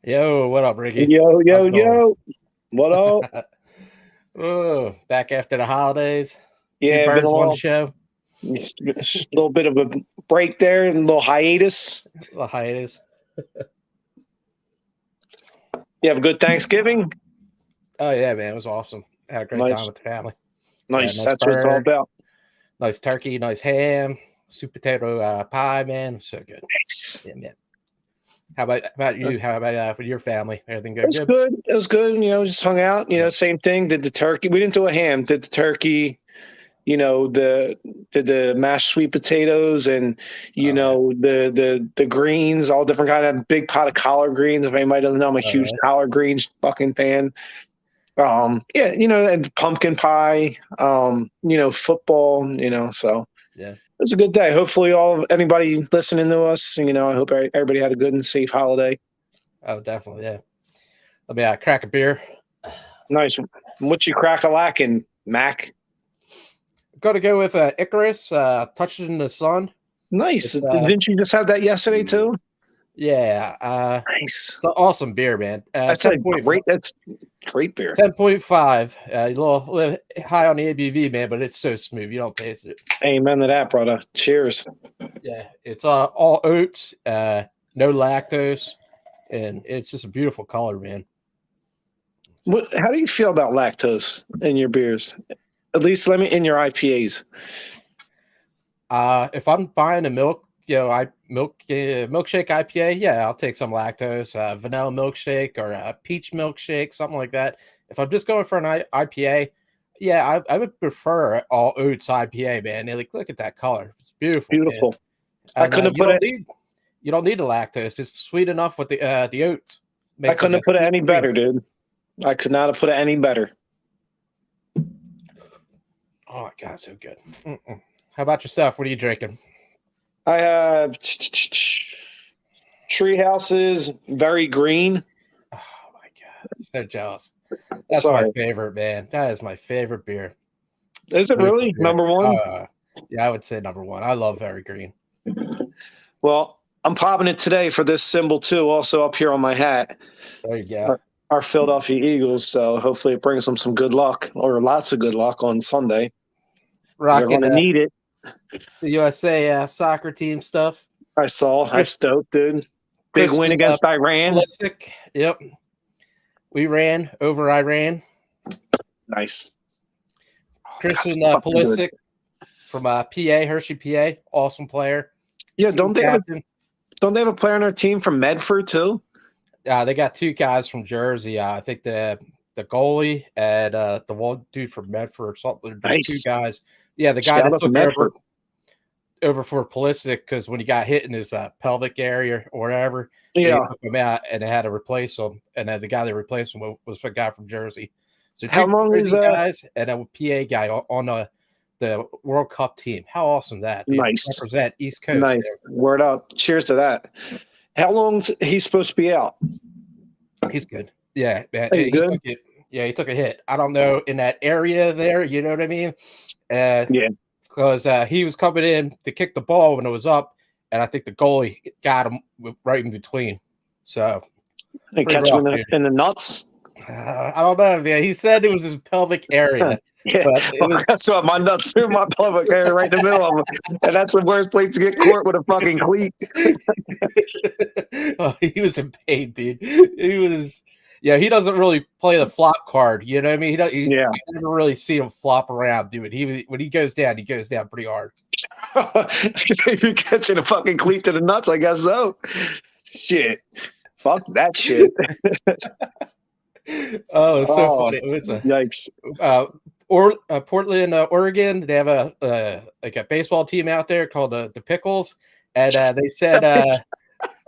Yo, what up, Ricky? Yo, yo, How's it going? yo. What up? Oh, back after the holidays. Two Yeah, been a birds, one show. little bit of a break there and a little hiatus. The hiatus. You have a good Thanksgiving? Oh yeah, man, it was awesome. Had a great time Nice, with the family. nice. Nice That's what it's all bird, about. nice turkey, nice ham, sweet potato pie, man. So good. Nice. Yeah, man. How about It you? How about with your family? Everything good? was Good. good. It was good. Just hung out. Yeah. Same thing. Did the turkey. We didn't do a ham. Did the turkey. The mashed sweet potatoes and Yeah. the greens, all different kind of big pot of collard greens. If anybody doesn't know, I'm a All huge right. collard greens fucking fan. Yeah, and pumpkin pie, football, so it Yeah. was a good day. Hopefully anybody listening to us, I hope everybody had a good and safe holiday. Oh, definitely. Yeah. Let me crack a beer. Nice. What you crack a lacking, Mac? Got to go with Icarus. Touched in the sun. Nice. It's Didn't you just have that yesterday too? yeah. Nice. It's an awesome beer, man. That's great beer. 10.5. A little high on the ABV, man, but it's so smooth. You don't taste it. Amen to that, brother. Cheers. Yeah. It's all oats, no lactose, and it's just a beautiful color, man. How do you feel about lactose in your beers? At least in your IPAs. If I'm buying a milkshake IPA, yeah, I'll take some lactose, vanilla milkshake or a peach milkshake, something like that. If I'm just going for an IPA, yeah, I would prefer all oats IPA, man. Look at that color; it's beautiful, man. Beautiful. I And couldn't have put it. you don't need the lactose; it's sweet enough with the oats. I Makes couldn't like a have put it sweet any cream. better, dude. I could not have put it any better. Oh my god, so good. Mm-mm. How about yourself? What are you drinking? I have tree houses, very green. Oh my god, so jealous. That's my Sorry. favorite, man. That is my favorite beer. Is it Beautiful really beer. number one? Yeah, I would say number one. I love Very Green. Well, I'm popping it today for this symbol too, also up here on my hat. There you go. Our Philadelphia Eagles. So hopefully it brings them some good luck or lots of good luck on Sunday. They're Rocking going to need it. the USA soccer team stuff. I saw. That's dope, dude. Big win Christian against Iran. Pulisic. Yep. We ran over Iran. Nice. Christian Fucking good. Pulisic from PA, Hershey, PA. Awesome player. Yeah, Team don't they have captain. a player on their team from Medford too? They got two guys from Jersey. I think the goalie and the one dude from Medford or something. There's two Nice. guys. Yeah, the guy Shout that out to took Medford. over for Pulisic because when he got hit in his pelvic area or whatever, they Yeah. took him out and they had to replace him. And then the guy they replaced him was the guy from Jersey. So How two long is Jersey guys and a PA guy on the World Cup team. How awesome that! They nice? represent East Coast. Nice. Word up. Cheers to that. How long's he supposed to be out? He's good. Yeah, man. He's good. Took it. Yeah, he took a hit. I don't know in that area there. You know what I mean? Yeah. Because he was coming in to kick the ball when it was up, and I think the goalie got him right in between. So And catch him in the nuts. I don't know. Yeah, he said it was his pelvic area. Yeah, but it was, that's what my nuts through my pelvic area right in the middle of it, and that's the worst place to get caught with a fucking cleat. Oh, he was in pain, dude. He was. Yeah, he doesn't really play the flop card. You know what I mean? I never really see him flop around, dude. When he goes down pretty hard. You're catching a fucking cleat to the nuts, I guess so. Shit. Fuck that shit. Oh, it's so funny. It's yikes. Portland, Oregon. They have a baseball team out there called the Pickles, and they said,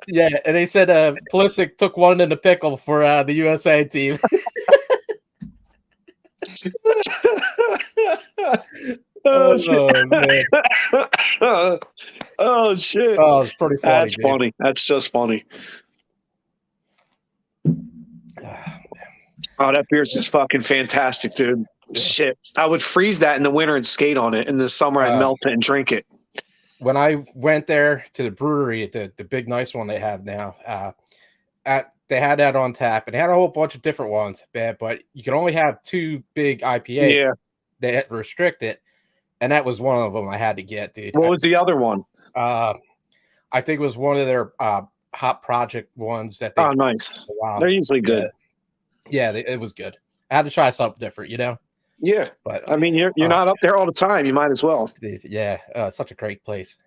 yeah, and they said Pulisic took one in the pickle for the USA team. Oh shit! Man. Oh shit! Oh, it's pretty funny. That's funny. That's just funny. Oh, that beer's just fucking fantastic, dude. Yeah. Shit. I would freeze that in the winter and skate on it. In the summer, I'd melt it and drink it. When I went there to the brewery, the big nice one they have now, they had that on tap, and they had a whole bunch of different ones, man. But you can only have 2 big IPA. Yeah. They had to restrict it, and that was one of them I had to get, dude. What was the other one? I think it was one of their hot project ones that they. Oh, did nice. for a while. They're usually good. Yeah, it was good. I had to try something different, you know. Yeah. But I mean, you're not up there all the time. You might as well. dude, yeah, such a great place.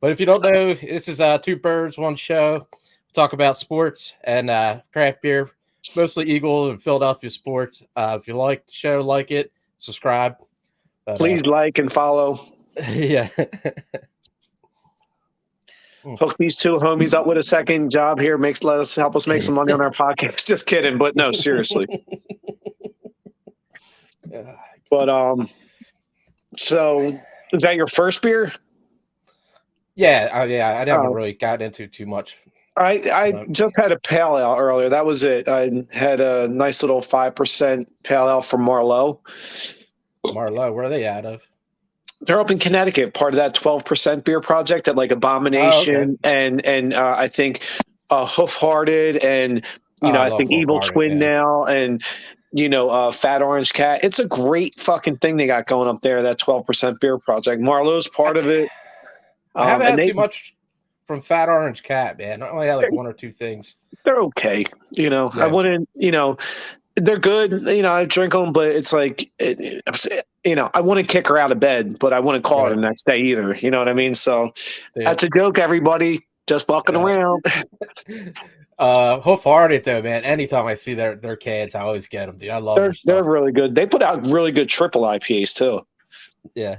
But if you don't know, this is Two Birds, One Show. We talk about sports and craft beer, mostly Eagle and Philadelphia sports. If you like the show, like it, subscribe. But, Please like and follow. Yeah. Hook these 2 homies up with a second job here. Help us make some money on our podcast. Just kidding, but no, seriously. But so is that your first beer? Yeah, I never really got into too much. I just had a pale ale earlier. That was it. I had a nice little 5% pale ale from Marlowe. Marlowe, where are they out of? They're up in Connecticut, part of that 12% beer project at like Abomination and I think Hoof Hearted and I think Evil Twin now and Fat Orange Cat. It's a great fucking thing they got going up there, that 12% beer project. Marlowe's part of it. I haven't had too much from Fat Orange Cat, man. I only had like 1 or 2 things. They're okay. I wouldn't, they're good. I drink them, but it's like, I want to kick her out of bed, but I wouldn't call her the next day either. You know what I mean? So that's a joke, everybody. Just fucking around. Hoof Hearted though, man. Anytime I see their cans, I always get them, dude. I love their stuff. They're really good. They put out really good triple IPAs too. Yeah.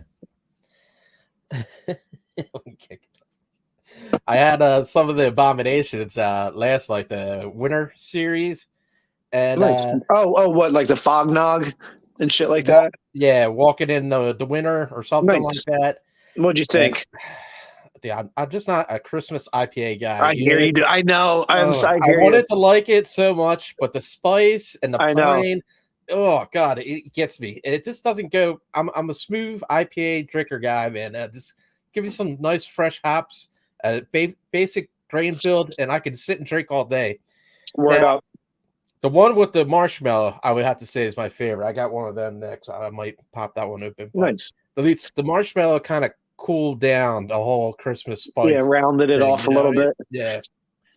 I had some of the Abominations last, like the winter series, and nice. What, like the Fognog and shit like that? Yeah, walking in the winter or something like that. What'd you think? Yeah, I'm just not a Christmas IPA guy. I hear you do. I know. I wanted to like it so much, but the spice and the pine, oh god, it gets me. It just doesn't go. I'm a smooth IPA drinker guy, man. Just give me some nice fresh hops, basic grain build, and I can sit and drink all day. Word up. The one with the marshmallow, I would have to say, is my favorite. I got one of them next. I might pop that one open. Nice. At least the marshmallow kind of cooled down the whole Christmas spice. Yeah, rounded it off a little bit. Yeah.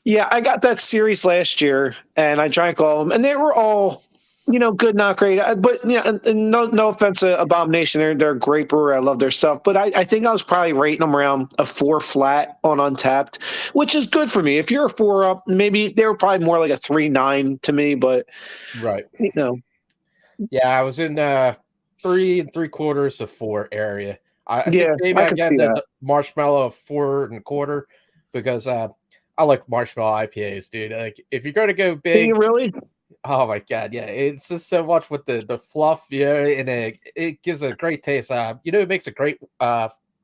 Yeah, I got that series last year, and I drank all of them, and they were all, good, not great. But and no offense to Abomination, they're a great brewer. I love their stuff, but I think I was probably rating them around a 4 flat on Untapped, which is good for me. If you're a 4 up, maybe they were probably more like a 3.9 to me, but right. Yeah, I was in 3 3/4 to 4 area. I think maybe I get the marshmallow 4 1/4 because I like marshmallow IPAs, dude. Like if you're gonna go big, do you really? Oh my god, yeah! It's just so much with the fluff, and it gives a great taste. It makes a great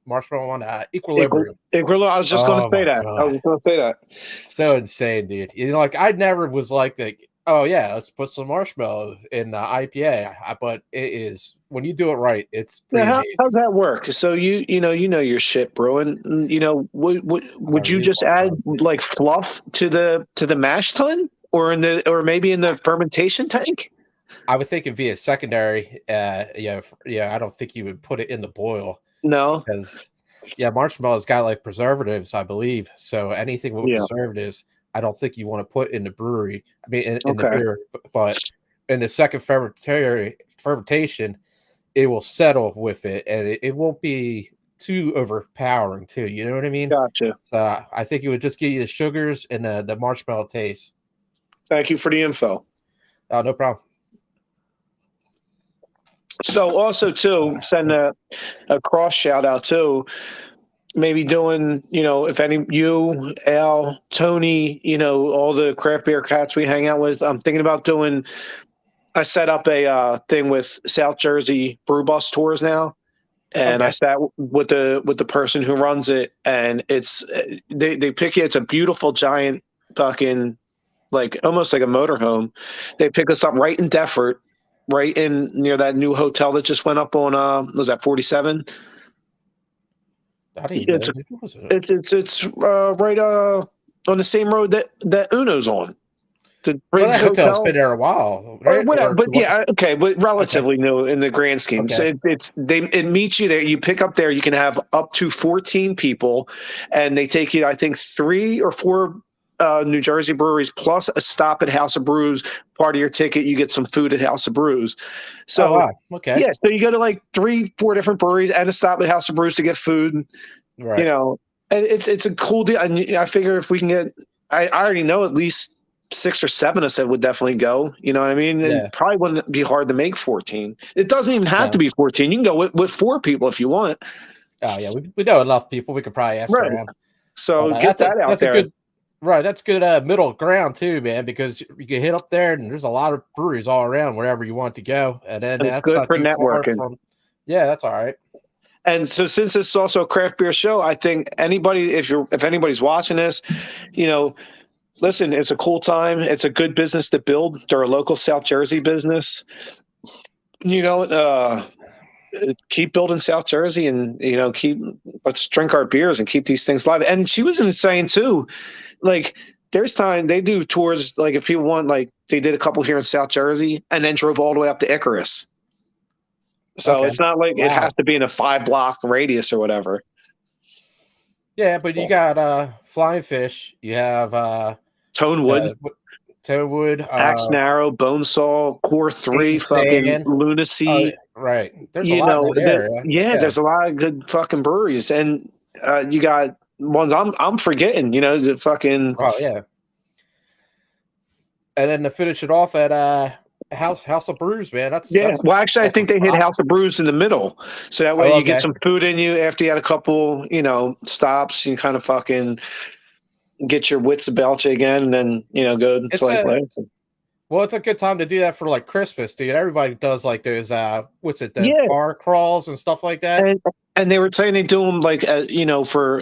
marshmallow one. Equilibrium. I was just going to say that. So insane, dude. Like I never was like, oh yeah, let's put some marshmallows in IPA. But it is when you do it right, it's how's that work? So you know your shit, bro. And would you just add like fluff to the mash tun, or maybe in the fermentation tank? I would think it'd be a secondary. I don't think you would put it in the boil. No, because marshmallow's got like preservatives, I believe. So anything with preservatives, I don't think you want to put in the brewery. I mean, in the beer, but in the second fermentation, it will settle with it, and it won't be too overpowering, too. You know what I mean? Gotcha. So I think it would just give you the sugars and the marshmallow taste. Thank you for the info. Oh, no problem. So also too, send a cross shout out too. Maybe doing, if any, you, Al, Tony, all the craft beer cats we hang out with. I'm thinking about doing. I set up a thing with South Jersey Brew Bus Tours now, and I sat with the person who runs it, and it's they pick you. It's a beautiful giant fucking almost like a motorhome. They pick us up right in Deffert. Right in near that new hotel that just went up on was that 47? It's right on the same road that Uno's on. The Well, Briggs that hotel's Hotel. been there a while, Or right? whatever, but What? yeah, okay, but Okay. relatively new in the grand scheme. So Okay. it meets you there. You pick up there. You can have up to 14 people, and they take you, I think, 3 or 4 New Jersey breweries plus a stop at House of Brews. Part of your ticket, you get some food at House of Brews. Oh So wow. Okay. yeah, so you go to like 3, 4 different breweries and a stop at House of Brews to get food. You Right. know, and it's a cool deal. And I figure if we can get, I already know at least 6 or 7 of us would definitely go. You know what I mean? And Yeah. probably wouldn't be hard to make 14. It doesn't even have to No. be 14. You can go with 4 people if you want. Oh yeah. We know enough people. We could probably ask Right. around. So But get that out that's a there. good. Right, that's good middle ground too, man. Because you can hit up there, and there's a lot of breweries all around wherever you want to go, and then And it's that's good not for too far networking. from. Yeah, that's all right. And so since it's also a craft beer show, I think anybody, if anybody's watching this, you know, listen, it's a cool time. It's a good business to build. They're a local South Jersey business. You know, keep building South Jersey, and let's drink our beers and keep these things live. And she was insane too. Like there's time they do tours. Like if people want, like they did a couple here in South Jersey, and then drove all the way up to Icarus. So Okay. it's not like it Wow. has to be in a 5-block radius or whatever. Yeah, but you got Flying Fish. You have Tonewood, Toadwood, Axe Narrow, Bonesaw, Core 3, fucking Insane. Lunacy. Right. There's a lot in that area. Yeah, Yeah. there's a lot of good fucking breweries, and you got ones I'm forgetting. You know, the fucking Oh yeah. And then to finish it off at House of Brews, man. That's yeah. Well, actually, I awesome think they hit spot. House of Brews in the middle, so that way Oh, you get okay. some food in you after you had a couple, stops. You kind of fucking get your wits about you again, and then go to It's like a Lansing. Well, it's a good time to do that for like Christmas, dude. Everybody does like those what's it, the Yeah, bar crawls and stuff like that. and they were saying they do them like for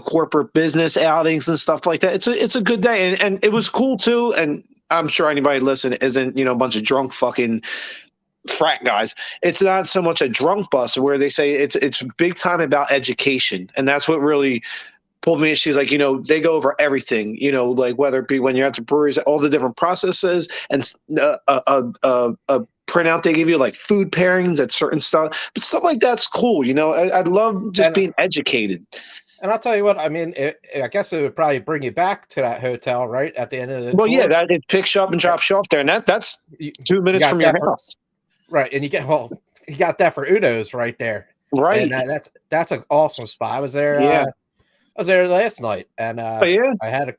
corporate business outings and stuff like that. It's a good day, and it was cool too. And I'm sure anybody listening isn't a bunch of drunk fucking frat guys. It's not so much a drunk bus where they say it's big time about education, and that's what really pulled me. She's like, they go over everything, like whether it be when you're at the breweries, all the different processes, and a printout they give you, like food pairings at certain stuff. But stuff like that's cool. I love just being educated. And I'll tell you what, I mean, I guess it would probably bring you back to that hotel, right, at the end of the Well, tour. yeah, that it picks you up and drops you off there, and that's 2 minutes from your house. Right, and you got that for Uno's right there. Right. And that's an awesome spot. I was there. Yeah. I was there last night, and Oh, yeah? I had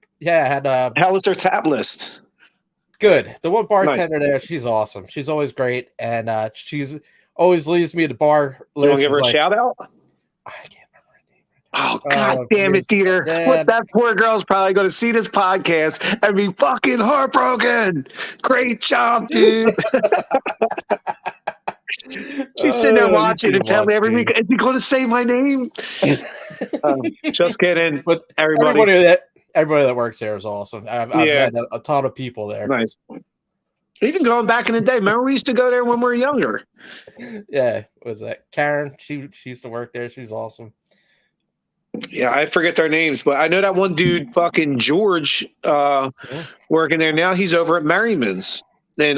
How was their tap list? Good. The one bartender Nice. there, she's awesome. She's always great, and she's always leads me to the bar list. You want to give her a shout out? I can't remember her name. Oh, God damn it, Dieter. What, that poor girl's probably going to see this podcast and be fucking heartbroken. Great job, dude. She's sitting there watching and telling me every week, is he going to say my name? Just kidding. But everybody that works there is awesome. I've had a ton of people there. Nice. Even going back in the day, remember we used to go there when we were younger. Yeah, what was that Karen? She used to work there. She's awesome. Yeah, I forget their names, but I know that one dude, fucking George, working there now. He's over at Merriman's. And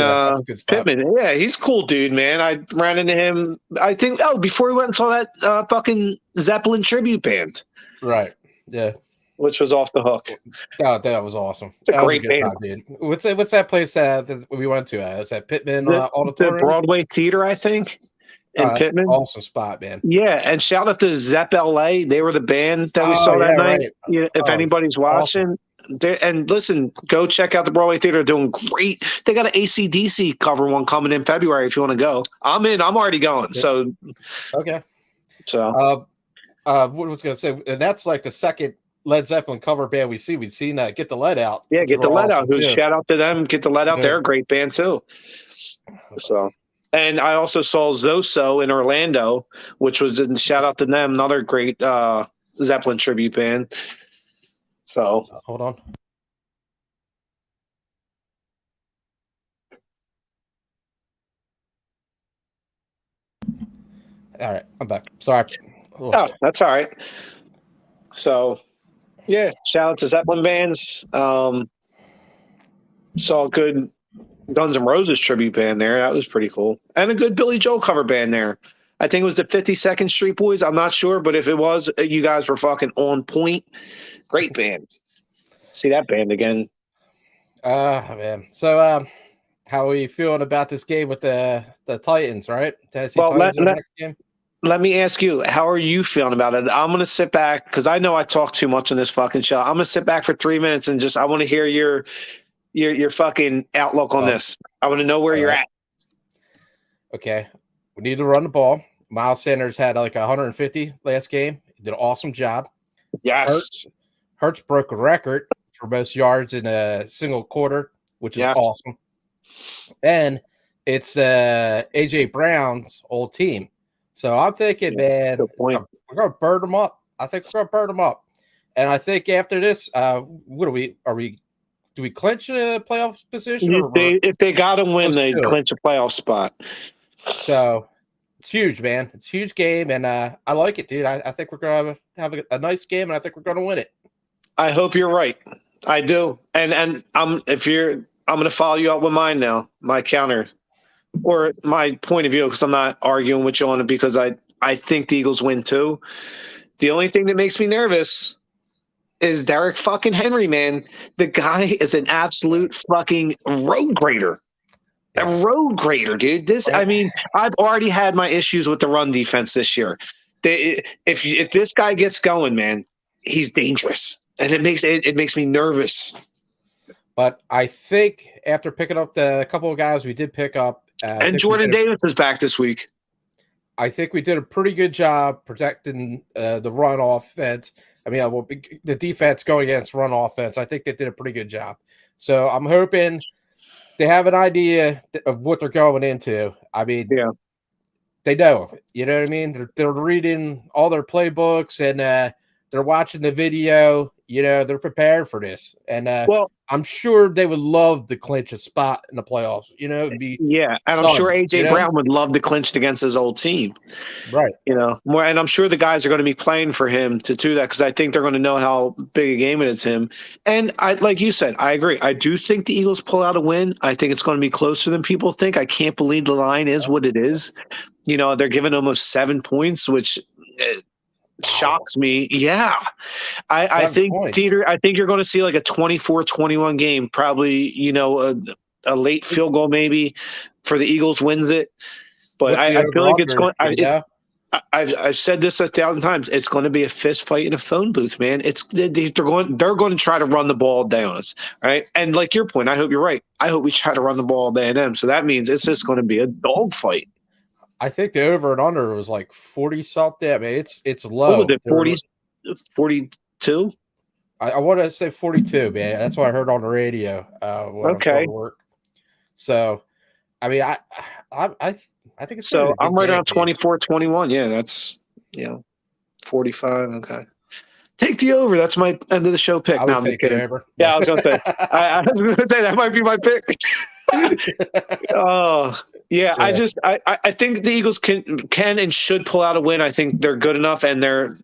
Pittman, yeah, he's a cool dude, man. I ran into him, I think, before we went and saw that fucking Zeppelin tribute band. Right, yeah. Which was off the hook. Oh, that was awesome. It's a great band. Time, dude. What's that place that we went to? Is that Pittman Auditorium? The Broadway Theater, I think, in Pittman. Awesome spot, man. Yeah, and shout out to Zepp LA. They were the band that we saw that night. Right. Yeah, if anybody's watching. Awesome. And listen, go check out the Broadway Theater. They're doing great. They got an AC/DC cover one coming in February if you want to go. I'm in. I'm already going. So okay. So what was I going to say? And that's like the second Led Zeppelin cover band we see. We've seen Get the Lead Out. Yeah, Get the Lead Out. Shout out to them. Get the Lead Out. They're a great band too. So, and I also saw Zoso in Orlando, which was shout out to them. Another great Zeppelin tribute band. So hold on. All right, I'm back. Sorry. Oh, that's all right. So, Yeah, shout out to Zeppelin bands. Saw a good Guns N' Roses tribute band there. That was pretty cool. And a good Billy Joel cover band there. I think it was the 52nd Street Boys. I'm not sure, but if it was, you guys were fucking on point. Great band. See that band again. Man. So, how are you feeling about this game with the Titans? Right, Tennessee Well, Titans in the next game. let me ask you, how are you feeling about it? I'm going to sit back because I know I talk too much on this fucking show. I'm going to sit back for 3 minutes and I want to hear your fucking outlook on this. I want to know where you're at. Okay. We need to run the ball. Miles Sanders had like 150 last game. He did an awesome job. Yes. Hurts broke a record for most yards in a single quarter, which is awesome. And it's AJ Brown's old team. So I'm thinking, man, we're going to burn them up. I think we're going to burn them up. And I think after this, what do we clinch a playoff position? If they got to win, they clinch a playoff spot. So it's huge, man. It's a huge game, and I like it, dude. I think we're going to have a nice game, and I think we're going to win it. I hope you're right. I do. And I'm going to follow you up with mine now, my counter, or my point of view, because I'm not arguing with you on it because I think the Eagles win too. The only thing that makes me nervous is Derek fucking Henry, man. The guy is an absolute fucking road grader. A road grader, dude. I mean, I've already had my issues with the run defense this year. If this guy gets going, man, he's dangerous. And it makes me nervous. But I think after picking up the couple of guys we did pick up, and Jordan Davis is back this week. I think we did a pretty good job protecting the run offense. I mean, the defense going against run offense. I think they did a pretty good job. So I'm hoping they have an idea of what they're going into. I mean, they know. You know what I mean? They're reading all their playbooks and they're watching the video. You know, they're prepared for this. And I'm sure they would love to clinch a spot in the playoffs. You know, it'd be and I'm sure AJ Brown would love to clinch against his old team. Right. You know, and I'm sure the guys are going to be playing for him to do that because I think they're going to know how big a game it is him. And like you said, I agree. I do think the Eagles pull out a win. I think it's going to be closer than people think. I can't believe the line is what it is. You know, they're giving almost 7 points, which shocks me. Yeah. I think, Dieter, I think you're going to see like a 24-21 game, probably, you know, a late field goal maybe for the Eagles wins it. But I feel like it's going I've said this 1,000 times. It's going to be a fist fight in a phone booth, man. They're going to try to run the ball down us, right? And like your point, I hope you're right. I hope we try to run the ball down them. So that means it's just going to be a dogfight. I think the over and under was like 40 something. I mean, it's low. What was it, 42? I want to say 42, man. That's what I heard on the radio. Okay. Work. So, I mean, I think it's so. I'm right around 24-21. Yeah, that's 45. Okay. Take the over. That's my end of the show pick. Now I'm kidding. Over. Yeah, I was going to say. I was going to say that might be my pick. Oh. Yeah, I think the Eagles can and should pull out a win. I think they're good enough, and they're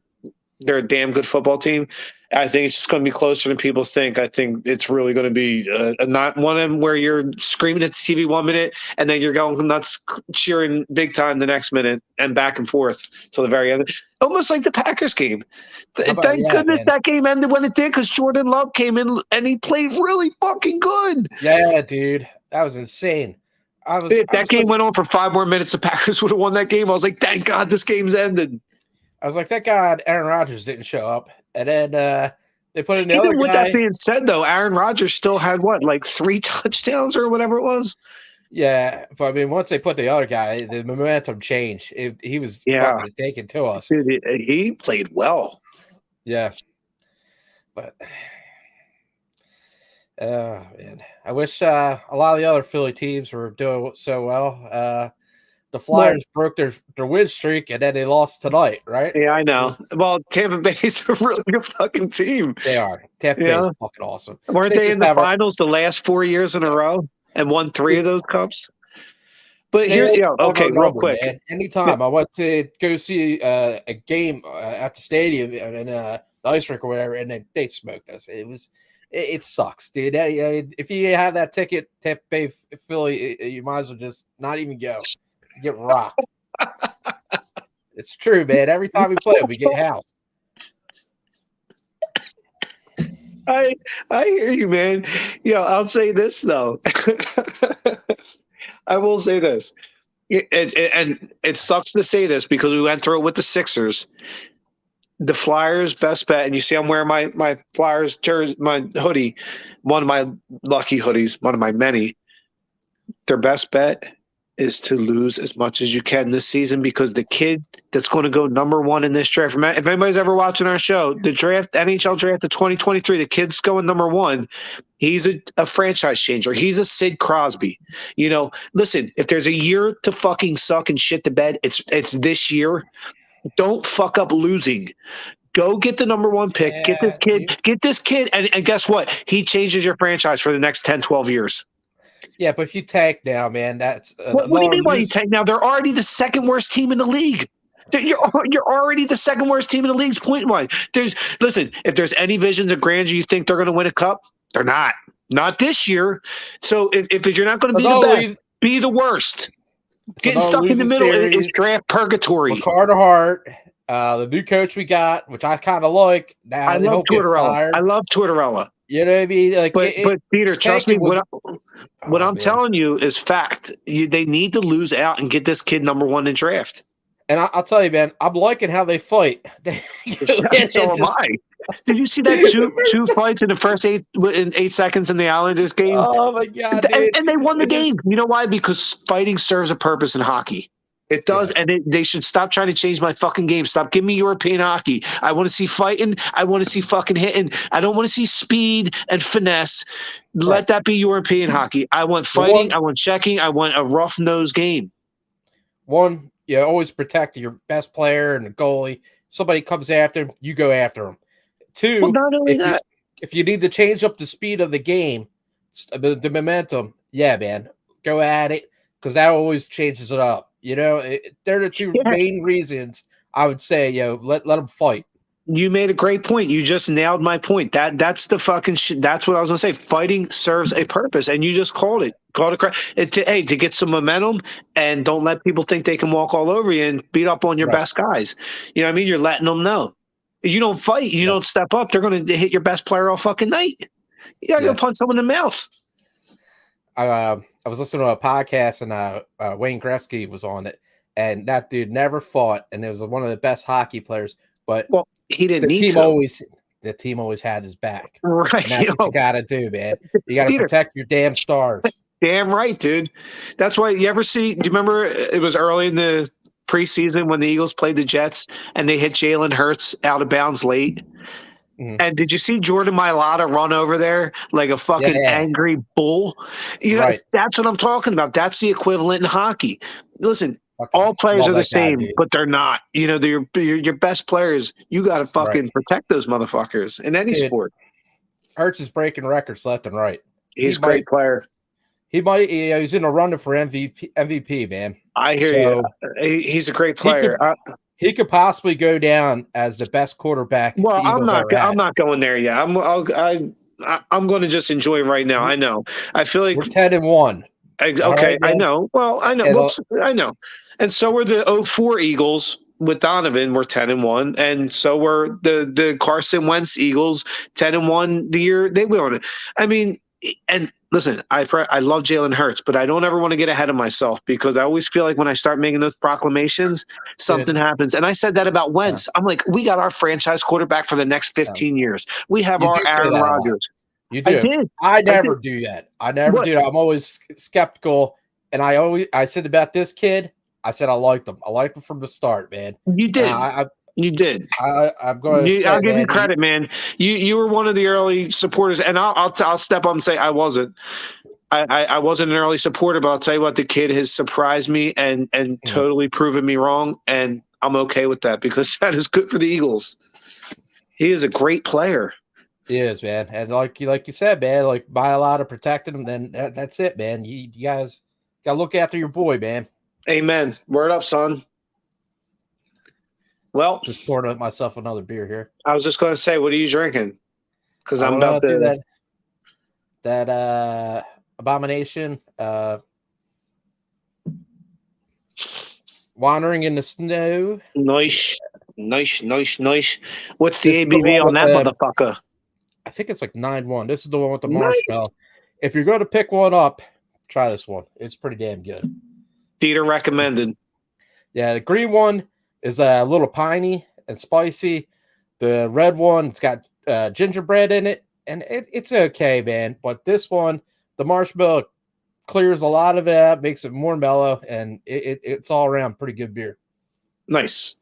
a damn good football team. I think it's just going to be closer than people think. I think it's really going to be not one of them where you're screaming at the TV 1 minute and then you're going nuts cheering big time the next minute and back and forth till the very end. Almost like the Packers game. Thank goodness that game ended when it did because Jordan Love came in and he played really fucking good. Yeah, dude. That was insane. That game went on for 5 more minutes. The Packers would have won that game. I was like, thank God this game's ended. I was like, thank God Aaron Rodgers didn't show up. And then they put in the other guy. With that being said, though, Aaron Rodgers still had, like 3 touchdowns or whatever it was? Yeah. But, I mean, once they put the other guy, the momentum changed. He was fucking taken to us. Dude, he played well. Yeah. But – oh man, I wish a lot of the other Philly teams were doing so well. The Flyers broke their win streak, and then they lost tonight, right? Yeah, I know. Well, Tampa Bay's a really good fucking team. They are. Tampa Bay's fucking awesome. Weren't they in the finals the last 4 years in a row and won 3 of those cups? But here, okay, real quick. Man. Anytime I went to go see a game at the stadium, and ice rink or whatever, and they smoked us. It sucks, dude. If you have that ticket, Tampa Bay, Philly, you might as well just not even go. Get rocked. It's true, man. Every time we play, we get housed. I hear you, man. I'll say this though. I will say this. And it sucks to say this because we went through it with the Sixers. The Flyers' best bet, and you see I'm wearing my Flyers jersey, my hoodie, one of my lucky hoodies, one of my many. Their best bet is to lose as much as you can this season because the kid that's going to go number one in this draft, if anybody's ever watching our show, the draft, NHL draft of 2023, the kid's going number one. He's a franchise changer. He's a Sid Crosby. Listen, if there's a year to fucking suck and shit the bed, it's this year. Don't fuck up losing. Go get the number one pick. Get this kid. And guess what? He changes your franchise for the next 10, 12 years. Yeah, but if you tank now, man, that's what do you mean why you tank now? They're already the second worst team in the league. You're already the second worst team in the league point wise. Listen, if there's any visions of grandeur you think they're going to win a cup, they're not this year. So if you're not going to be the best, be the worst. Getting stuck in the middle is draft purgatory. Carter Hart, the new coach we got, which I kind of like. Now I love Tortorella. You know what I mean? Like, but Peter, trust me. What I'm telling you is fact. They need to lose out and get this kid number one in draft. And I'll tell you, man, I'm liking how they fight. So am I. Did you see that two fights in the first 8 seconds in the Islanders game? Oh my god! And they won the game. You know why? Because fighting serves a purpose in hockey. It does, and they should stop trying to change my fucking game. Stop giving me European hockey. I want to see fighting. I want to see fucking hitting. I don't want to see speed and finesse. Let that be European hockey. I want fighting. I want checking. I want a rough-nosed game. One, you always protect your best player and the goalie. Somebody comes after him, you go after him. Two, well, not only if you need to change up the speed of the game, the momentum, yeah, man, go at it because that always changes it up. They're the two main reasons I would say, let them fight. You made a great point. You just nailed my point. That's the fucking shit. That's what I was gonna say. Fighting serves a purpose, and you just called it. To get some momentum, and don't let people think they can walk all over you and beat up on your best guys. You know what I mean? You're letting them know. You don't fight. You don't step up. They're going to hit your best player all fucking night. You got to go punch someone in the mouth. I was listening to a podcast and Wayne Gretzky was on it, and that dude never fought, and it was one of the best hockey players. But he didn't need to. The team always had his back. Right. And that's what you got to do, man. You got to protect your damn stars. Damn right, dude. That's why you ever see. Do you remember it was early in the preseason when the Eagles played the Jets and they hit Jalen Hurts out of bounds late? Mm-hmm. And did you see Jordan Mailata run over there like a fucking angry bull? That's what I'm talking about. That's the equivalent in hockey. Listen, all players are the same, but they're not. They're your best players. You got to fucking protect those motherfuckers in any sport. Hurts is breaking records left and right. He's a great player. He might. He's in a run for MVP, man. I hear you. He's a great player. He could possibly go down as the best quarterback. Well, I'm not going there yet. I'm going to just enjoy right now. I know. I feel like we're 10-1. Okay, I know. Well, I know. I know. And so were the 04 Eagles with Donovan. We're 10-1, and so were the Carson Wentz Eagles 10-1 the year they won it. I mean. And listen, I love Jalen Hurts, but I don't ever want to get ahead of myself because I always feel like when I start making those proclamations, something happens. And I said that about Wentz. I'm like, we got our franchise quarterback for the next 15 years. We have our Aaron Rodgers. You do. I never do that. I never do that. I'm always skeptical. And I said about this kid, I said I liked him. I liked him from the start, man. You did. You did. I'm going to say, I'll give you credit, man. You were one of the early supporters, and I'll step up and say I wasn't. I wasn't an early supporter, but I'll tell you what, the kid has surprised me and totally proven me wrong, and I'm okay with that because that is good for the Eagles. He is a great player. He is, man, and like you said, man, like by a lot of protecting him, then that's it, man. You guys got to look after your boy, man. Amen. Word up, son. Well, Just pouring up myself another beer here. I was just going to say, what are you drinking? Because I'm I'm about gonna do to. that abomination. Wandering in the snow. Nice. What's the This is the ABV one on with that the. motherfucker? I think it's like 9.1. This is the one with the Nice. marshmallow. If you're going to pick one up, try this one. It's pretty damn good. Theater recommended. Yeah, the green one is a little piney and spicy. The red one, it's got gingerbread in it, and it's okay, man. But this one, the marshmallow clears a lot of it out, makes it more mellow, and it's all around pretty good beer. Nice.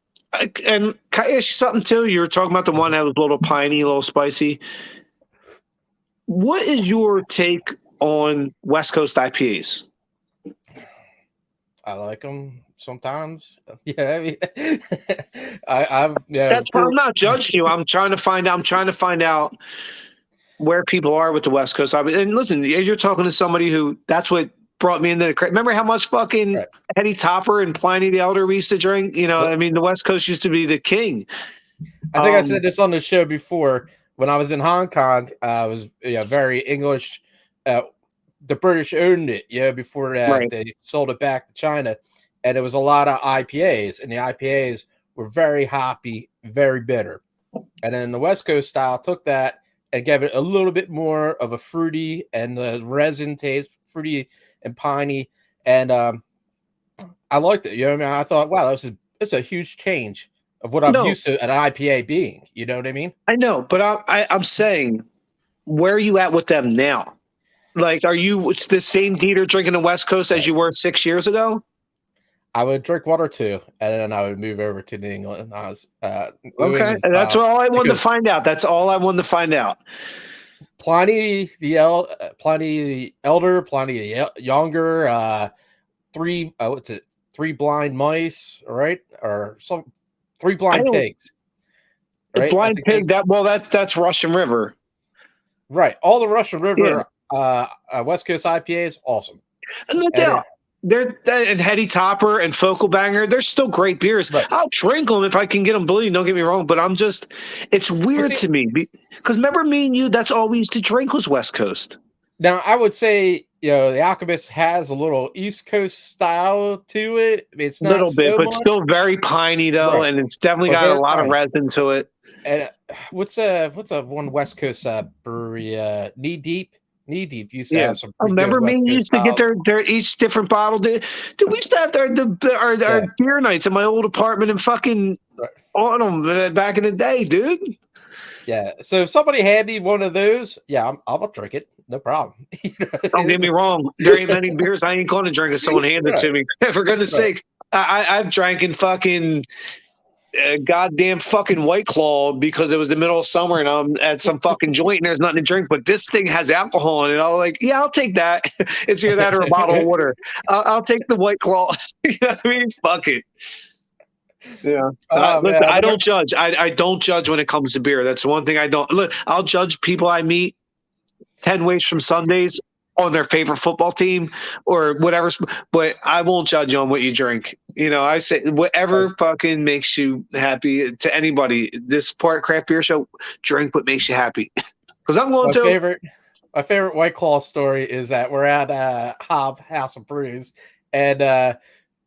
And can I ask you something too? You were talking about the one that was a little piney, a little spicy. What is your take on West Coast IPAs? I like them sometimes. Yeah, I mean, I've That's why I'm not judging you. I'm trying to find out. I'm trying to find out where people are with the West Coast IPA. And listen, you're talking to somebody who that's what brought me into the. Remember how much fucking right. Hetty Topper and Pliny the Elder we used to drink? You know, I mean, the West Coast used to be the king. I think I said this on the show before. When I was in Hong Kong, I was very English. The British owned it, before Right. they sold it back to China, and there was a lot of IPAs, and the IPAs were very hoppy, very bitter. And then the West Coast style took that and gave it a little bit more of a fruity and the resin taste, fruity and piney, and I liked it. You know what I mean? I thought, wow, that's a huge change of what I'm used to an IPA being. You know what I mean? I know, but I'm saying, where are you at with them now? Like, are you it's the same Dieter drinking the West Coast as you were 6 years ago? I would drink one or two, and then I would move over to New England. I was okay, and that's all I wanted to find out. That's all I wanted to find out. Pliny the Elder, Pliny the Younger, three blind mice, right? Or some three blind pigs. Right? Blind pig. That's Russian River. Right. All the Russian River West Coast IPAs, awesome. No doubt. They're and Hetty Topper and Focal Banger. They're still great beers. Right. I'll drink them if I can get them bleeding. Don't get me wrong, but it's weird to me because remember me and you. That's all we used to drink was West Coast. Now I would say the Alchemist has a little East Coast style to it. It's not a little bit, but still very piney though, right. And it's definitely got a lot of resin to it. And what's a one West Coast brewery? Knee Deep. Knee Deep used to have some. Remember me used to get their each different bottle. Dude, we used to have our beer nights in my old apartment in fucking Autumn back in the day, dude. Yeah. So if somebody handed one of those, I'll drink it. No problem. Don't get me wrong. There ain't many beers I ain't going to drink if someone hands it to me. For goodness sake, I've drank in fucking goddamn fucking White Claw because it was the middle of summer and I'm at some fucking joint and there's nothing to drink, but this thing has alcohol in it. I'm like, I'll take that. It's either that or a bottle of water. I'll take the White Claw. You know what I mean? Fuck it. Yeah. Listen, I don't judge. I don't judge when it comes to beer. That's one thing I don't. Look, I'll judge people I meet 10 ways from Sundays on their favorite football team or whatever, but I won't judge you on what you drink. You know, I say whatever fucking makes you happy to anybody. This craft beer show, drink what makes you happy. Because I'm going my favorite White Claw story is that we're at House of Brews, and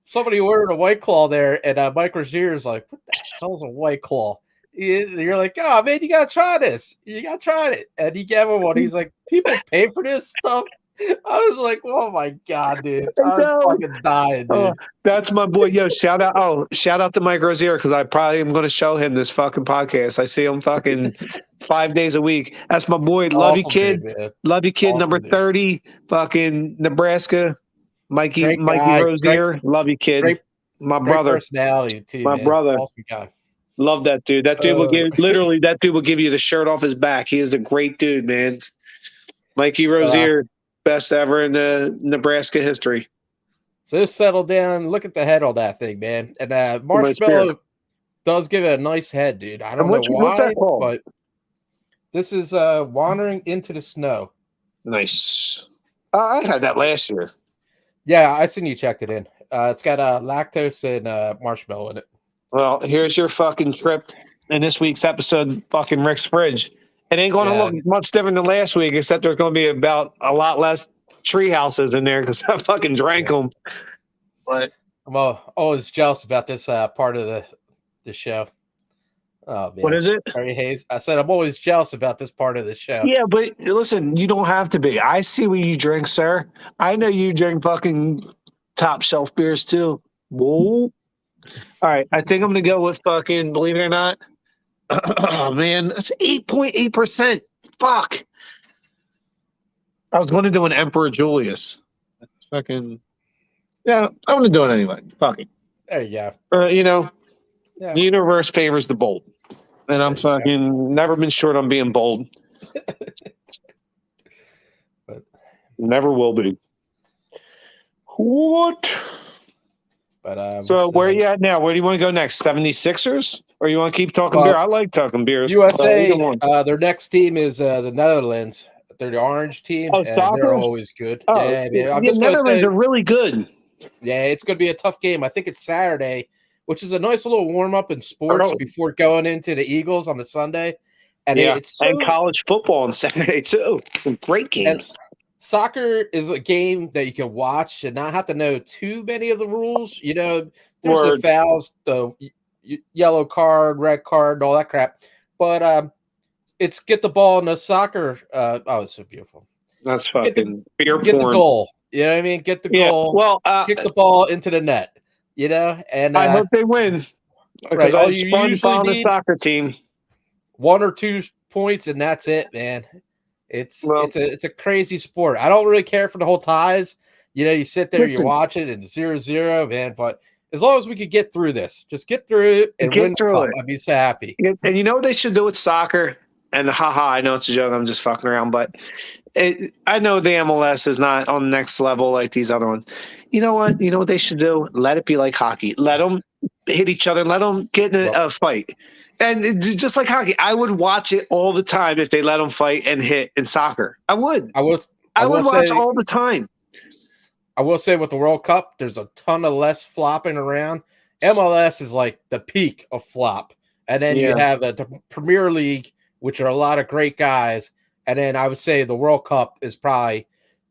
somebody ordered a White Claw there, and Mike Rozier is like, "What the hell is a White Claw?" You're like, "Oh man, you gotta try this. You gotta try it." And he gave him one. He's like, "People pay for this stuff." I was like, "Oh my god, dude! I was fucking dying, dude." That's my boy. Yo, shout out to Mike Rozier because I probably am going to show him this fucking podcast. I see him fucking 5 days a week. That's my boy. Love you, kid. Dude, love you, kid. Awesome, number 30, fucking Nebraska. Mikey Rozier. Love you, kid. My brother. Personality too. My brother. Awesome guy. Love that dude. That dude will give you the shirt off his back. He is a great dude, man. Mikey Rozier, best ever in the Nebraska history. So just settle down. Look at the head on that thing, man. And Marshmallow does give it a nice head, dude. I don't know why, but this is Wandering into the Snow. Nice. I had that last year. Yeah, I seen you checked it in. It's got lactose and marshmallow in it. Well, here's your fucking trip in this week's episode, fucking Rick's Fridge. It ain't going to Yeah. look much different than last week, except there's going to be about a lot less tree houses in there because I fucking drank them. But I'm always jealous about this part of the show. Oh man, what is it? Harry Hayes. I said I'm always jealous about this part of the show. Yeah, but listen, you don't have to be. I see what you drink, sir. I know you drink fucking top shelf beers too. Whoa. All right, I think I'm gonna go with fucking. Believe it or not, oh man, that's 8.8%. Fuck. I was going to do an Emperor Julius. That's fucking. Yeah, I'm gonna do it anyway. Fuck it. There you go. You know, Yeah. the universe favors the bold, and I'm fucking never been short on being bold. But never will be. What? But so where are you at now? Where do you want to go next? 76ers? Or you want to keep talking beer? I like talking beers. USA, their next team is the Netherlands. They're the orange team. Oh, and soccer? They're always good. Oh, yeah, man. I'm the just gonna Netherlands say, are really good. yeah, it's going to be a tough game. I think it's Saturday, which is a nice little warm-up in sports before going into the Eagles on the Sunday. And it's and college football on Saturday, too. Some great games. And soccer is a game that you can watch and not have to know too many of the rules. You know, there's the fouls, the yellow card, red card, and all that crap. But it's get the ball in the soccer. Oh, it's so beautiful. That's fucking beer Get porn. the goal. You know what I mean? Get the goal. Well, kick the ball into the net. You know, and I hope they win. Right. All you usually need a soccer team. 1 or 2 points, and that's it, man. It's a crazy sport. I don't really care for the whole ties. You know, you sit there, you watch it, and 0-0, man. But as long as we could get through this, just get through it and win the cup, I'd be so happy. And you know what they should do with soccer? And haha, I know it's a joke. I'm just fucking around, but I know the MLS is not on the next level like these other ones. You know what? You know what they should do? Let it be like hockey. Let them hit each other. Let them get in a fight. And just like hockey, I would watch it all the time if they let them fight and hit in soccer. I would. I would watch all the time. I will say with the World Cup, there's a ton of less flopping around. MLS is like the peak of flop. And then you have the Premier League, which are a lot of great guys. And then I would say the World Cup is probably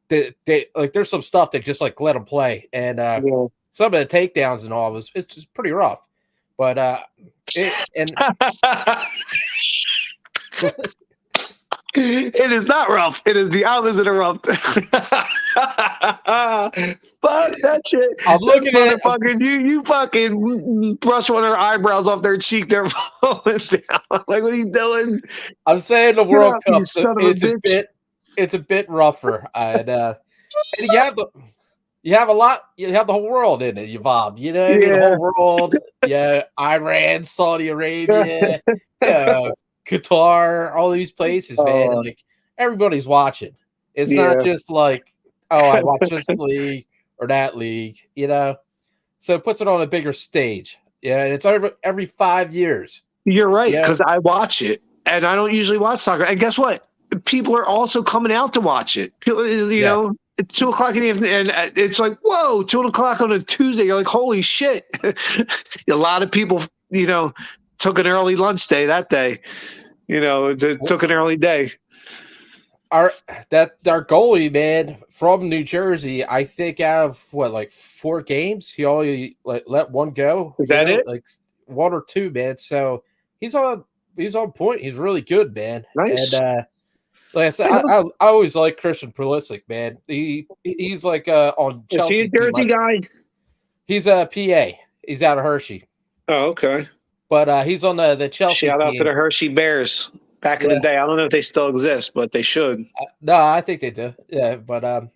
there's some stuff that just like let them play. And some of the takedowns and all it's just pretty rough. But it is not rough. It is the opposite of rough. Fuck that shit. I'm looking at fucking you fucking brush one of their eyebrows off their cheek. They're falling down. Like, what are you doing? I'm saying the World Cup. It's a bit rougher. And you have a lot. You have the whole world in it involved. You know, the whole world. Yeah, Iran, Saudi Arabia, Qatar, all these places, man. Like everybody's watching. It's not just like, I watch this league or that league. You know, so it puts it on a bigger stage. Yeah, and it's every 5 years. You're right, because I watch it, and I don't usually watch soccer. And guess what? People are also coming out to watch it. You know. It's 2:00 in the afternoon, and it's like, whoa, 2:00 on a Tuesday. You're like, holy shit. A lot of people, you know, took an early lunch day that day. You know, took an early day. Our goalie, man, from New Jersey, I think out of like 4 games, he only let one go. Is that it? Like 1 or 2, man. So he's on point. He's really good, man. Nice. And like I said, I always like Christian Pulisic, man. He's like on Chelsea. Is he a Jersey guy? He's a PA. He's out of Hershey. Oh, okay. But he's on the Chelsea Shout out team. to the Hershey Bears back in the day. I don't know if they still exist, but they should. No, I think they do. Yeah, but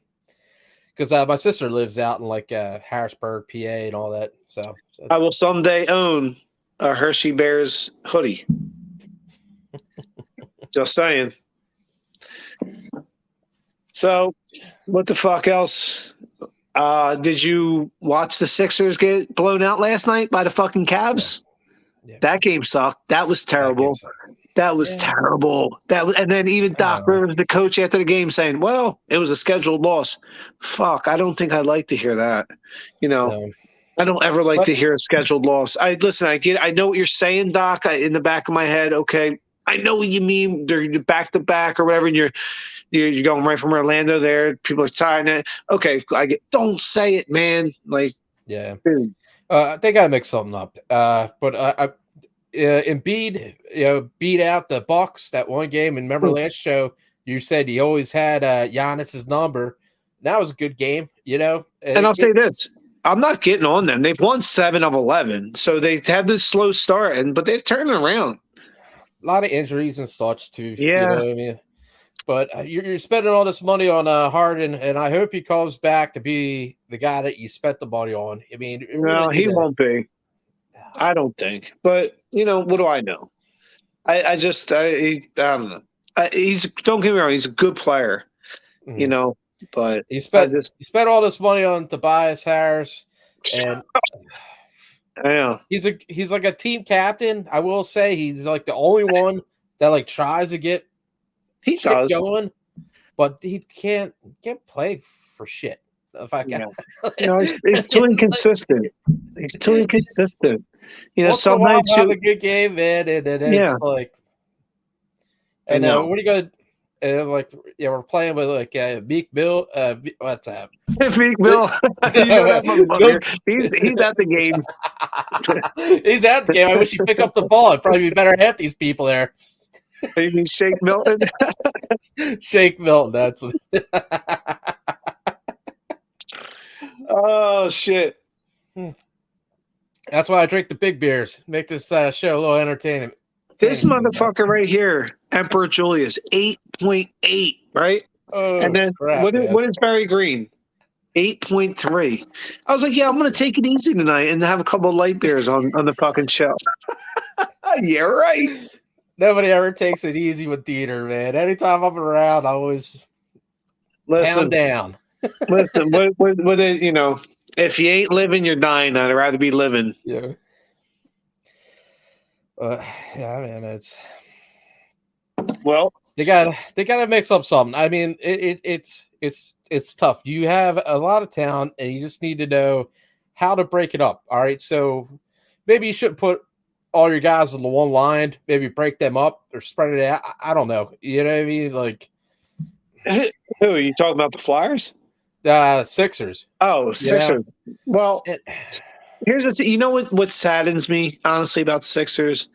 because my sister lives out in like Harrisburg, PA, and all that. So I will someday own a Hershey Bears hoodie. Just saying. So, what the fuck else? Did you watch the Sixers get blown out last night by the fucking Cavs? Yeah. That game sucked. That was terrible. That was terrible. And then even Doc Rivers, the coach, after the game, saying, "Well, it was a scheduled loss." Fuck, I don't think I'd like to hear that. You know, I don't ever like But to hear a scheduled loss. I know what you're saying, Doc. In the back of my head, okay, I know what you mean. They're back to back or whatever, and you're going right from Orlando there. People are tired. Okay, I get. Don't say it, man. Like, yeah, dude. they got to mix something up. Embiid, beat out the Bucks that one game. And remember last show, you said he always had Giannis's number. That was a good game, And I'll say this. I'm not getting on them. They've won 7 of 11, so they've had this slow start, but they've turned around. A lot of injuries and such too. Yeah. You know what I mean? But you're spending all this money on Harden, and I hope he comes back to be the guy that you spent the money on. I mean, No, he won't be. I don't think. But what do I know? I don't know. Don't get me wrong. He's a good player, but he spent all this money on Tobias Harris, and yeah, he's like a team captain. I will say he's like the only one that like tries to get shit going, but he can't play for shit. If I can, he's too inconsistent. He's too inconsistent. Some nights have a good game, man, and then it's like, and what are you gonna? We're playing with like Meek Mill. What's that? Meek Mill. That motherfucker. He's at the game. He's at the game. I wish he'd pick up the ball. It'd probably be better half these people there. You mean Shake Milton? Shake Milton. That's. Oh shit. That's why I drink the big beers. Make this show a little entertaining. This motherfucker right here, Emperor Julius, 8.8, right? Oh, and then what is Barry Green? 8.3. I was like, yeah, I'm gonna take it easy tonight and have a couple of light beers on the fucking show. Yeah, right. Nobody ever takes it easy with Dieter, man. Anytime I'm around, I always pound down. Listen, what is, if you ain't living, you're dying. I'd rather be living. Yeah. Yeah, man, it's they gotta mix up something. I mean, it's tough. You have a lot of talent, and you just need to know how to break it up. All right, so maybe you shouldn't put all your guys on the one line. Maybe break them up or spread it out. I don't know. You know what I mean? Like, who are you talking about? The Flyers? Sixers. Oh, Sixers. Yeah. Well, here's the thing. You know what saddens me, honestly, about Sixers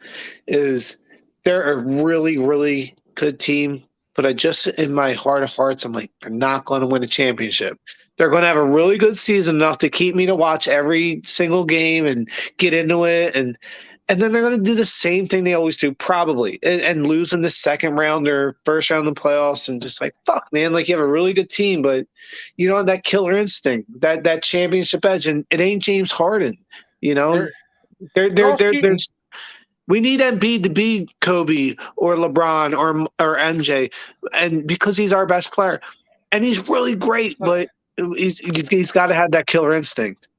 is they're a really, really good team. But I just, in my heart of hearts, I'm like, they're not going to win a championship. They're going to have a really good season, enough to keep me to watch every single game and get into it. And then they're going to do the same thing they always do, probably, and lose in the second round or first round of the playoffs. And just like, fuck, man, like you have a really good team, but you don't have that killer instinct, that championship edge. And it ain't James Harden, there's. We need Embiid to be Kobe or LeBron or MJ, and because he's our best player, and he's really great, but he's got to have that killer instinct.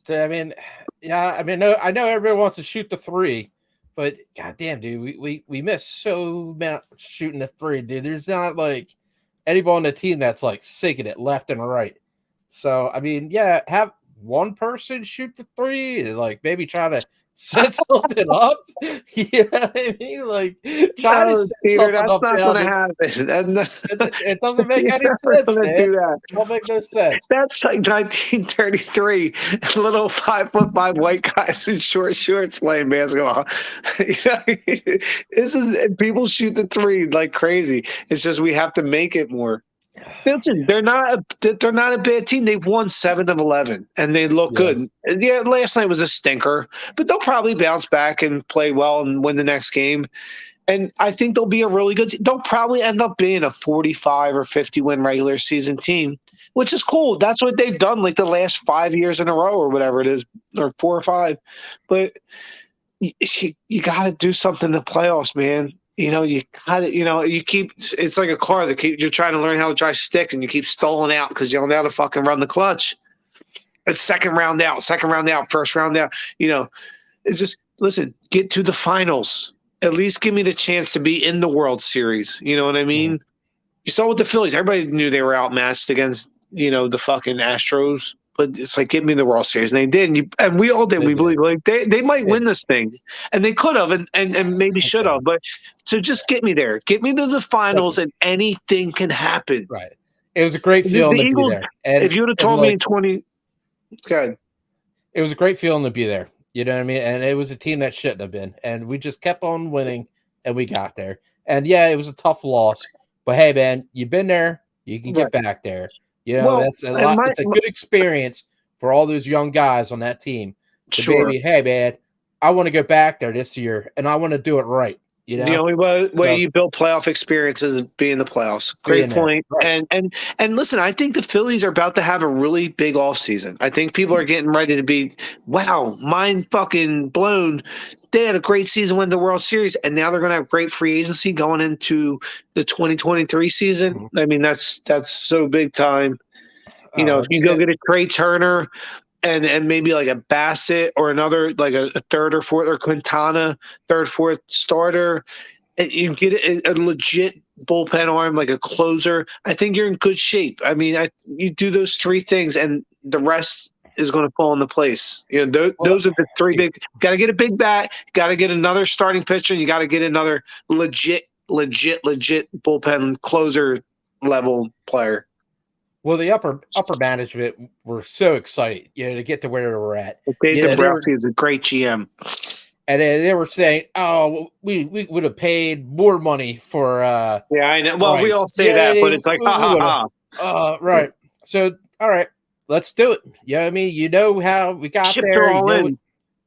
I mean, yeah, I mean, I know everyone wants to shoot the three, but goddamn, dude, we miss so much shooting the three, dude. There's not like anybody on the team that's like sinking it left and right. So I mean, yeah, have one person shoot the three, like maybe try to set something up. Yeah, I mean, like try to set Peter, something that's up. Not going to happen. It doesn't make any sense, man. It don't make no sense. That's like 1933. Little 5'5" white guys in short shorts playing basketball. People shoot the three like crazy. It's just we have to make it more. Listen, they're not a bad team. They've won 7 of 11, and they look good. Yeah, last night was a stinker, but they'll probably bounce back and play well and win the next game. And I think they'll be a really good. They'll probably end up being a 45 or 50 win regular season team, which is cool. That's what they've done like the last 5 years in a row or whatever it is, or 4 or 5. But you got to do something in the playoffs, man. You got it. You keep. It's like a car that you're trying to learn how to drive stick, and you keep stalling out because you don't know how to fucking run the clutch. It's second round out, first round out. It's just listen. Get to the finals. At least give me the chance to be in the World Series. You know what I mean? Mm-hmm. You saw with the Phillies. Everybody knew they were outmatched against the fucking Astros. but it's like, give me the World Series. And they did. And we all did. They We did. believe like they might Yeah. win this thing. And they could have and maybe should have. But so just get me there. Get me to the finals and anything can happen. Right. It was a great The feeling to Eagles, be there. And if you would have and told me look, in 20, good. it was a great feeling to be there. You know what I mean? And it was a team that shouldn't have been. And we just kept on winning and we got there. And yeah, it was a tough loss. But hey, man, you've been there. You can get back there. You know, Well, that's a lot. It's a good experience for all those young guys on that team. To Sure. maybe, hey, man, I want to go back there this year and I want to do it right. You know? The only way you build playoff experience is being in the playoffs. Great point. Right. And listen, I think the Phillies are about to have a really big offseason. I think people are getting ready to be, wow, mind fucking blown. They had a great season, win the World Series, and now they're going to have great free agency going into the 2023 season. Mm-hmm. I mean, that's so big time. You know, if you go get a Trey Turner and maybe like a Bassett or another, like a third or fourth, or Quintana, third, fourth starter, and you get a legit bullpen arm, like a closer, I think you're in good shape. I mean, you do those three things and the rest is going to fall into place. You know, those are the three big. Got to get a big bat. Got to get another starting pitcher. And you got to get another legit bullpen closer level player. Well, the upper management were so excited, you know, to get to where we're at. Dave Dombrowski is a great GM, and they were saying, "Oh, we would have paid more money for." Yeah, I know. Well, we all say that, but it's like, right. So, all right, let's do it. You know what I mean? You know how we got Chips there. Are all in.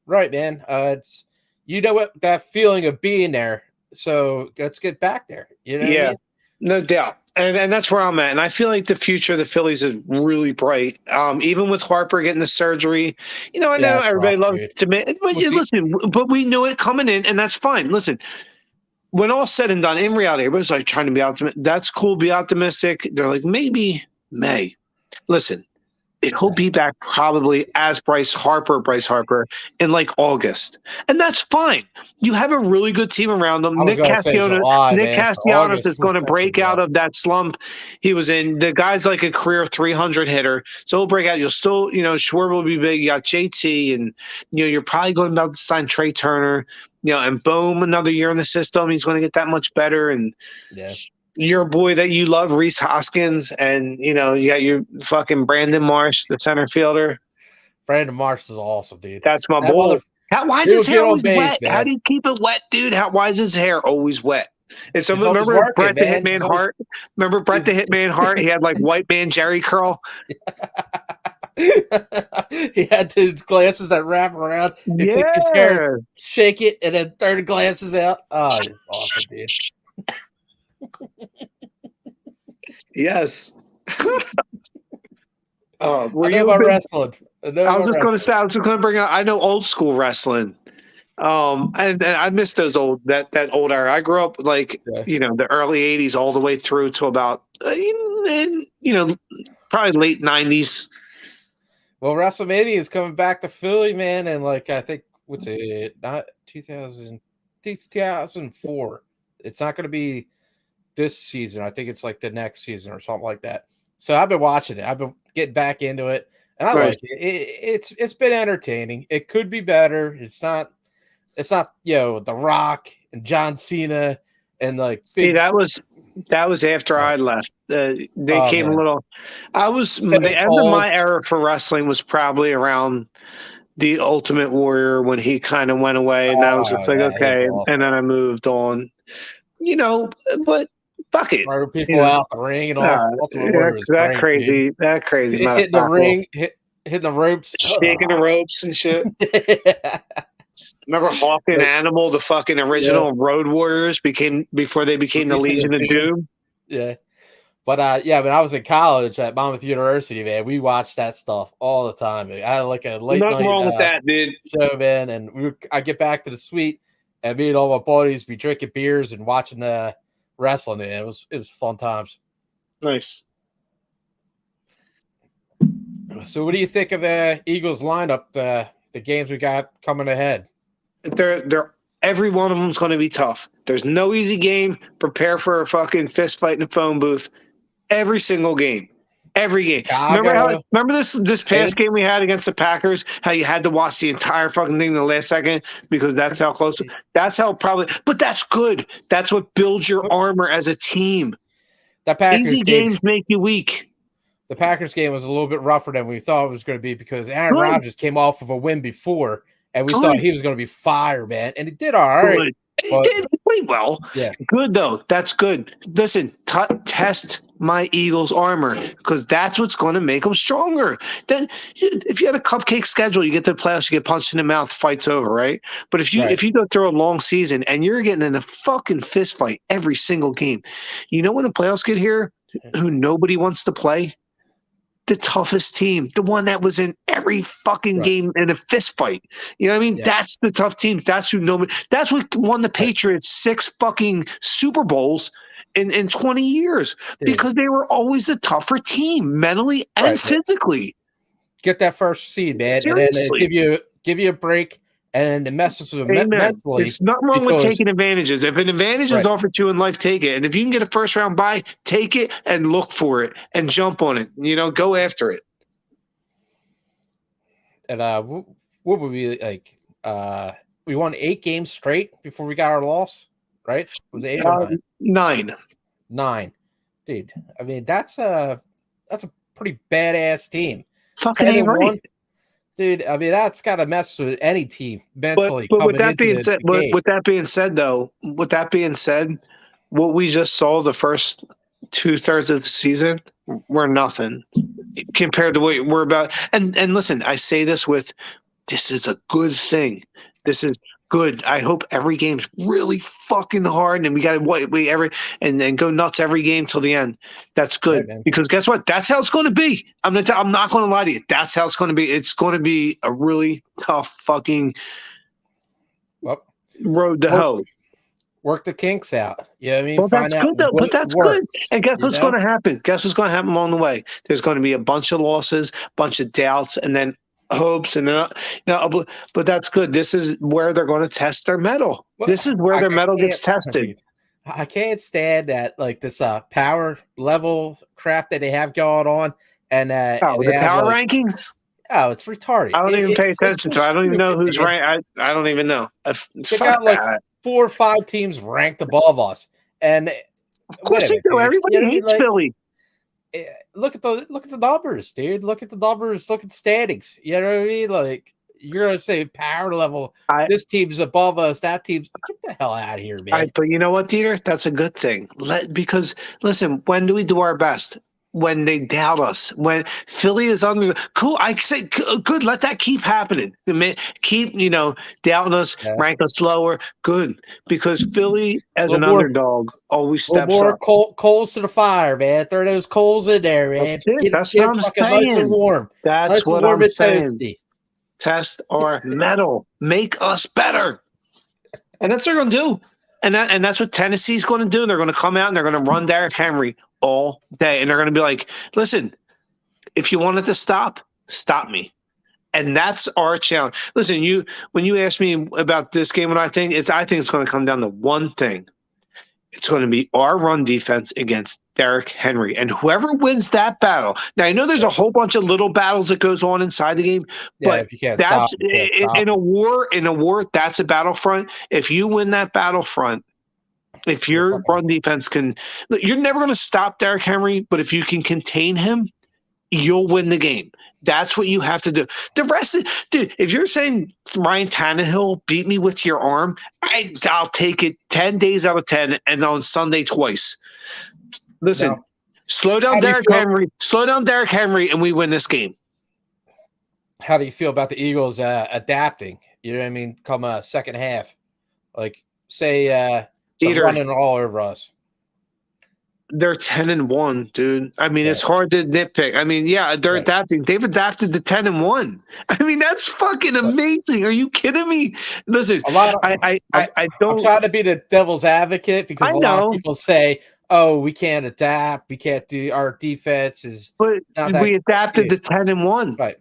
Right, man. It's what that feeling of being there. So let's get back there. You know? Yeah, what I mean? No doubt. And that's where I'm at. And I feel like the future of the Phillies is really bright. Even with Harper getting the surgery, you know, I know everybody loves to make, but listen, but we knew it coming in, and that's fine. Listen, when all said and done, in reality, everybody's like trying to be optimistic. That's cool, be optimistic. They're like, maybe May. Listen, he'll be back probably as Bryce Harper in like August. And that's fine. You have a really good team around him. Nick Castellanos is going to break out of that slump he was in. The guy's like a career 300 hitter. So he'll break out. You'll still, you know, Schwarber will be big. You got JT, and, you know, you're probably going about to sign Trey Turner, you know, and Bohm another year in the system. He's going to get that much better. And your boy that you love, Rhys Hoskins, and, you know, you got your fucking Brandon Marsh, the center fielder. Brandon Marsh is awesome, dude. That's my boy. Why is his hair always wet? Man. How do you keep it wet, dude? Why is his hair always wet? And so remember Bret the Hitman Hart? Remember Bret the Hitman Hart? He had like white man Jerry curl. He had his glasses that wrap around and take his hair, shake it, and then turn the glasses out. Oh, it's awesome, dude. Yes. Were you about wrestling? I was just going to bring up. I know old school wrestling. And I miss those that old era. I grew up like you know, the early '80s all the way through to about you know, probably late '90s. Well, WrestleMania is coming back to Philly, man, and like I think what's it? Not 2004. It's not going to be this season. I think it's like the next season or something like that. So I've been watching it. I've been getting back into it, and I like it. It's been entertaining. It could be better. It's not, you know, The Rock and John Cena and like. See, that was after I left. They came a little. The end of my era for wrestling was probably around the Ultimate Warrior when he kind of went away, and I was just like, okay, awesome. And then I moved on. You know, but fuck it. Murder people out the ring and all. That crazy. Hitting the ring, hitting the ropes, shaking the ropes and shit. Remember Hawk and Animal, the fucking original Road Warriors before they became the Legion of Doom. Yeah. But when I was in college at Monmouth University, man, we watched that stuff all the time. Man. I had like a late night wrong with that, dude. Show, man, and I get back to the suite, and me and all my buddies be drinking beers and watching the wrestling. And it was fun times. Nice. So, what do you think of the Eagles lineup? The games we got coming ahead. They're every one of them is going to be tough. There's no easy game. Prepare for a fucking fist fight in the phone booth. Every single game. Every game. Chicago, Remember this past Saints. game we had against the Packers? How you had to watch the entire fucking thing in the last second because that's how close. That's how probably. But that's good. That's what builds your armor as a team. That Packers Easy game, games make you weak. the Packers game was a little bit rougher than we thought it was going to be because Aaron Good. Rodgers came off of a win before, and we Good. thought he was going to be fire, man, and he did all right. Good. He But- did play well. Yeah. Good though. That's good. Listen, test my Eagles armor because that's what's going to make them stronger. Then, if you had a cupcake schedule, you get to the playoffs, you get punched in the mouth, fight's over, right? But if you go through a long season and you're getting in a fucking fist fight every single game, you know when the playoffs get here, who nobody wants to play? The toughest team, the one that was in every fucking game in a fist fight. You know what I mean? Yeah. That's the tough teams. That's who nobody. That's what won the Patriots 6 fucking Super Bowls in 20 years because they were always the tougher team mentally and physically. Get that first seed, man, Seriously. and then give you a break, and it messes with them mentally. There's nothing wrong with taking advantages. If an advantage is offered to you in life, take it. And if you can get a first round bye, take it and look for it and jump on it. You know, go after it. And what would we like? We won 8 games straight before we got our loss, right? Was it 8 or 9? 9. 9, dude. I mean, that's a pretty badass team. Fucking ain't right. Dude, I mean that's got to mess with any team mentally. But with that being said, with that being said, though, what we just saw the first 2/3 of the season were nothing compared to what we're about. And listen, I say this is a good thing. This is good. I hope every game's really fucking hard, and we got to and then go nuts every game till the end. That's good because guess what? That's how it's going to be. I'm not going to lie to you. That's how it's going to be. It's going to be a really tough fucking road to hoe. Work the kinks out. You know what I mean? Well, that's good though. But that's good. And guess what's going to happen? Guess what's going to happen along the way? There's going to be a bunch of losses, bunch of doubts, and then hopes, and but that's good. This is where they're going to test their mettle. This is where their mettle gets tested. I can't stand that, like this power level crap that they have going on, and the power rankings. Oh, it's retarded. I don't even pay attention to it. I don't even know who's ranked. I don't even know. They got like 4 or 5 teams ranked above us, and of course they do. Everybody hates Philly. Look at the numbers, dude. Look at the numbers. Look at the standings. You know what I mean? Like you're gonna say power level. This team's above us. That team's get the hell out of here, man. But you know what, Dieter? That's a good thing. Because listen, when do we do our best? When they doubt us, when Philly is under cool, I say good. Let that keep happening. Keep doubting us, rank us lower. Good, because Philly as an underdog always steps more up. Coals to the fire, man. Throw those coals in there, man. That's what I'm saying. Nice and warm. That's what I'm saying. Test our metal, make us better, and that's what they're going to do. And that's what Tennessee's going to do. They're going to come out and they're going to run Derrick Henry all day. And they're going to be like, listen, if you wanted to stop me. And that's our challenge. Listen, when you ask me about this game, I think it's going to come down to one thing. It's going to be our run defense against Derrick Henry. And whoever wins that battle. Now, I know there's a whole bunch of little battles that goes on inside the game, but if you can't that's stop, you can't stop. in a war, that's a battlefront. If you win that battlefront, if your run defense you're never going to stop Derrick Henry, but if you can contain him, you'll win the game. That's what you have to do. The rest of dude, if you're saying Ryan Tannehill beat me with your arm, I'll take it 10 days out of 10 and on Sunday twice. Listen, slow down Derrick Henry, and we win this game. How do you feel about the Eagles adapting? You know what I mean? Come second half. Like say they're running all over us. They're 10-1, dude. I mean, it's hard to nitpick. I mean, they're adapting. They've adapted to 10-1. I mean, that's fucking amazing. Are you kidding me? Listen, I don't. I'm trying to be the devil's advocate because a lot of people say, "Oh, we can't adapt. We can't do our defense is." But we adapted to 10-1, right?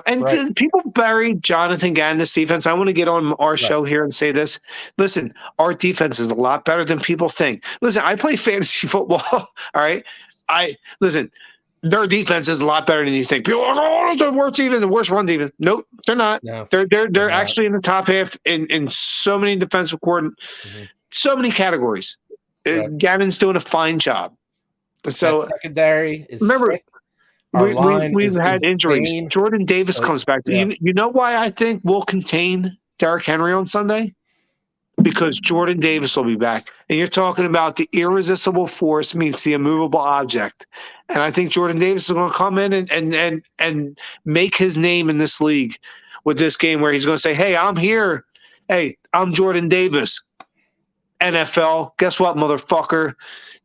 And people bury Jonathan Gannon's defense. I want to get on our show here and say this. Listen, our defense is a lot better than people think. Listen, I play fantasy football. All right. Their defense is a lot better than you think. People are like, oh, the worst run defense. Nope, they're not. No, They're not. actually in the top half in so many defensive so many categories. Right. Gannon's doing a fine job. So that secondary is remember, sick. Our line we've is had injuries. insane. Jordan Davis comes back. Yeah. You know why I think we'll contain Derrick Henry on Sunday? Because Jordan Davis will be back. And you're talking about the irresistible force meets the immovable object. And I think Jordan Davis is going to come in and make his name in this league with this game where he's going to say, hey, I'm here. Hey, I'm Jordan Davis. NFL, guess what, motherfucker?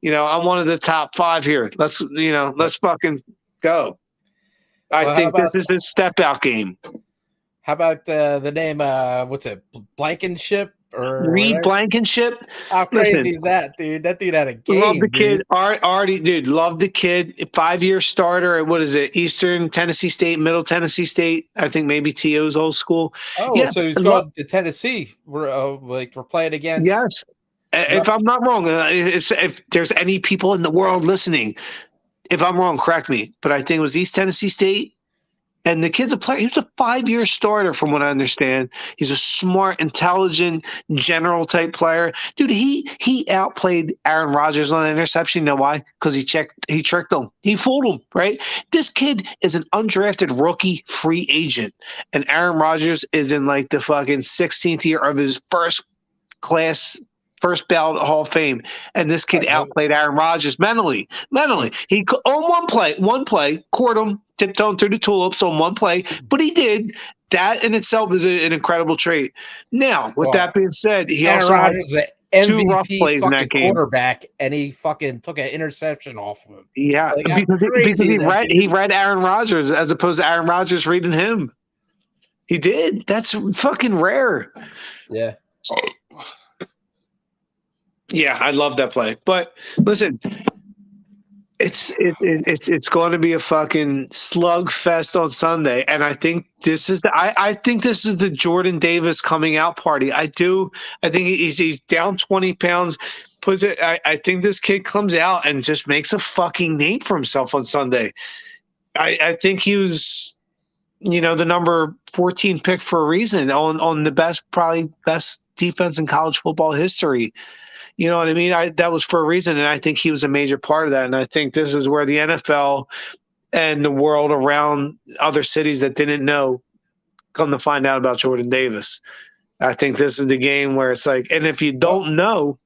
I'm one of the top 5 here. Let's fucking go. I think this is his step out game. How about the name? What's it? Blankenship or Reed whatever? Blankenship. How crazy is that, dude? That dude had a game. Love the dude. kid. Already, dude. Love the kid. 5-year starter at what is it? Eastern Tennessee State, Middle Tennessee State. I think maybe TO's old school. Oh, yeah, so he's going to Tennessee. We're playing against. Yes. If I'm not wrong, if there's any people in the world listening, if I'm wrong, correct me. But I think it was East Tennessee State. And the kid's a player. He was a 5-year starter, from what I understand. He's a smart, intelligent, general type player. Dude, he outplayed Aaron Rodgers on an interception. You know why? Because he tricked him. He fooled him, right? This kid is an undrafted rookie free agent. And Aaron Rodgers is in like the fucking 16th year of his first ballot Hall of Fame, and this kid outplayed Aaron Rodgers mentally. He on one play, caught him tiptoeing through the tulips on one play, but he did. That in itself is an incredible trait. Now, with that being said, he Aaron also Rodgers had is 2 rough plays in that game. Quarterback, and he fucking took an interception off of him. Yeah, because he read Aaron Rodgers as opposed to Aaron Rodgers reading him. He did. That's fucking rare. Yeah. Yeah, I love that play. But listen, it's going to be a fucking slugfest on Sunday, and I think this is the Jordan Davis coming out party. I think he's down 20 pounds. I think this kid comes out and just makes a fucking name for himself on Sunday. I think he was, the number 14 pick for a reason on the best defense in college football history. You know what I mean? That was for a reason, and I think he was a major part of that. And I think this is where the NFL and the world around other cities that didn't know come to find out about Jordan Davis. I think this is the game where it's like, and if you don't know,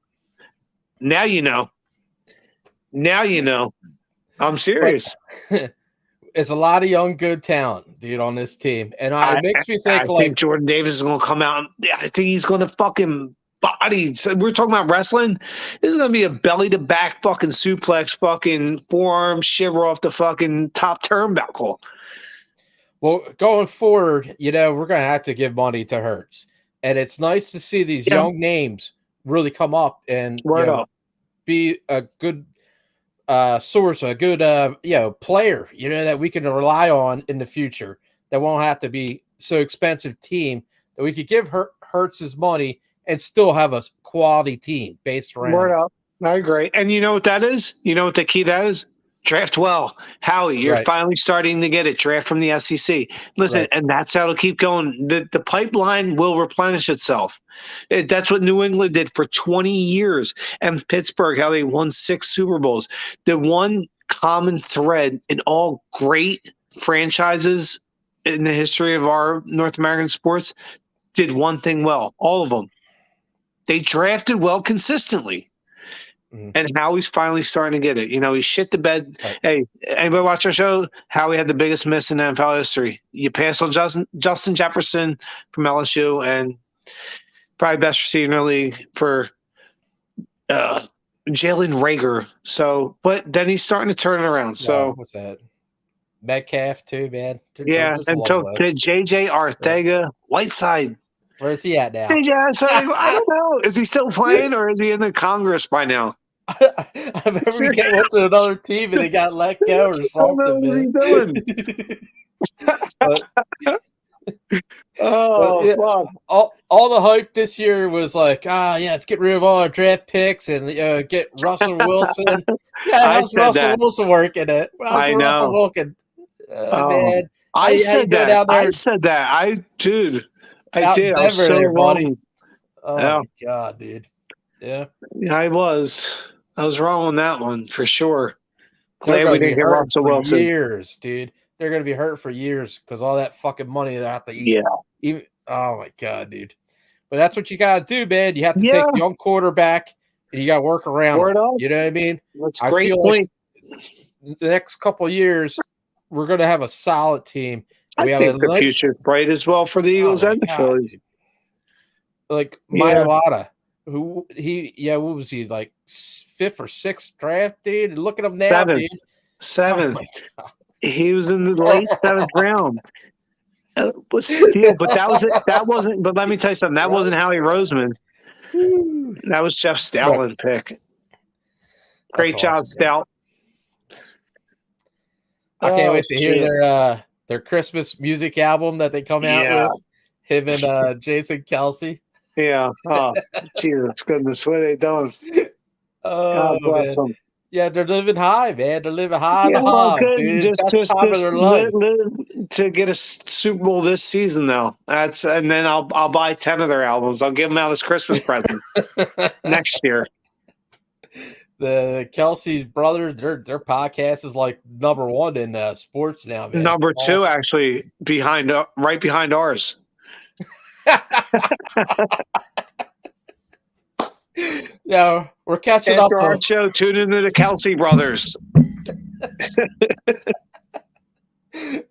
now you know. Now you know. I'm serious. It's a lot of young, good talent, dude, on this team. And it makes me think I think Jordan Davis is going to come out. I think he's going to fucking body. So we're talking about wrestling. This is going to be a belly to back fucking suplex, fucking forearm shiver off the fucking top turnbuckle. Well, going forward, we're going to have to give money to Hurts. And it's nice to see these young names really come up and be a good source, a good player, that we can rely on in the future. That won't have to be so expensive team that we could give Hurts his money and still have a quality team based around. Word up. I agree. And you know what that is? You know what the key that is? Draft well. Howie, you're finally starting to get it. Draft from the SEC. Listen, and that's how it'll keep going. The pipeline will replenish itself. That's what New England did for 20 years. And Pittsburgh, how they won 6 Super Bowls. The one common thread in all great franchises in the history of our North American sports did one thing well. All of them. They drafted well consistently. And Howie's finally starting to get it. He shit the bed. Right. Hey, anybody watch our show? Howie had the biggest miss in NFL history. You passed on Justin Jefferson from LSU and probably best receiver in the league for Jalen Reagor. So, but then he's starting to turn it around. So what's that? Metcalf too, man. Yeah, and so JJ Arthega, Whiteside. Where's he at now? JJ, I don't know. Is he still playing or is he in the Congress by now? I remember he went to another team and he got let go or something. I don't know what he's doing. Oh, Yeah, fuck. all the hype this year was like, yeah, let's get rid of all our draft picks and get Russell Wilson. Yeah, I how's said Russell that. Wilson working it? How's I Russell know. Wilson? Oh, Man, how I you said doing that. down I there said that. Dude, I out in did. I was Denver so there, buddy? wrong. Oh Yeah, my god, dude. Yeah, I was. I was wrong on that one for sure. they're Glad we gonna be didn't get hurting Russell for Wilson. years, dude. They're gonna be hurt for years because all that fucking money they have to eat. Yeah. Even oh my god, dude. But that's what you gotta do, man. You have to take Yeah. young quarterback and you gotta work around Word them. up. You know what I mean? That's a I great feel point. like the next couple of years we're gonna have a solid team. I We have a think the nice future is bright as well for the oh Eagles my and the god, Phillies. dude. Like Yeah. Mailata, who what was he like 5th or 6th draft, dude? Look at him now, Seventh. dude. Oh Seventh. my god. He was in the late 7th round. But still, but that was it. That wasn't. But let me tell you something. That wasn't Howie Roseman. That was Jeff Stoutland pick. Great job, Awesome, man. Stout. I can't wait to hear shit. their Christmas music album that they come out Yeah. with. Him and Jason Kelsey. Yeah. Oh, Jesus goodness, what are they doing? Oh God bless man. them. Yeah, they're living high, man. They're living high on Yeah, the well, hog, good. dude. Just, Best time of their life. to get a Super Bowl this season, though. And then I'll buy 10 of their albums. I'll give them out as Christmas present next year. The Kelsey's brothers, their podcast is like #1 in sports now, man. Number 2, Awesome. actually, right behind ours. Yeah, we're catching up After to our show, tune into the Kelsey brothers.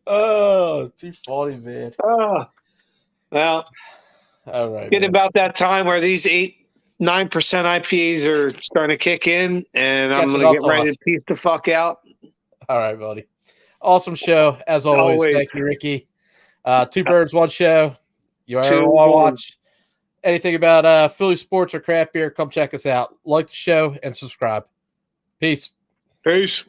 Oh, too funny, man. Oh, well, All right, getting man. about that time where these 9% IPAs are starting to kick in, and I'm Catching going to up get to ready us. to piece the fuck out. All right, buddy. Awesome show as always. Always. Thank you, Ricky. 2 birds, 1 show. You ever 2, want to 1. watch anything about Philly sports or craft beer? Come check us out. Like the show and subscribe. Peace. Peace.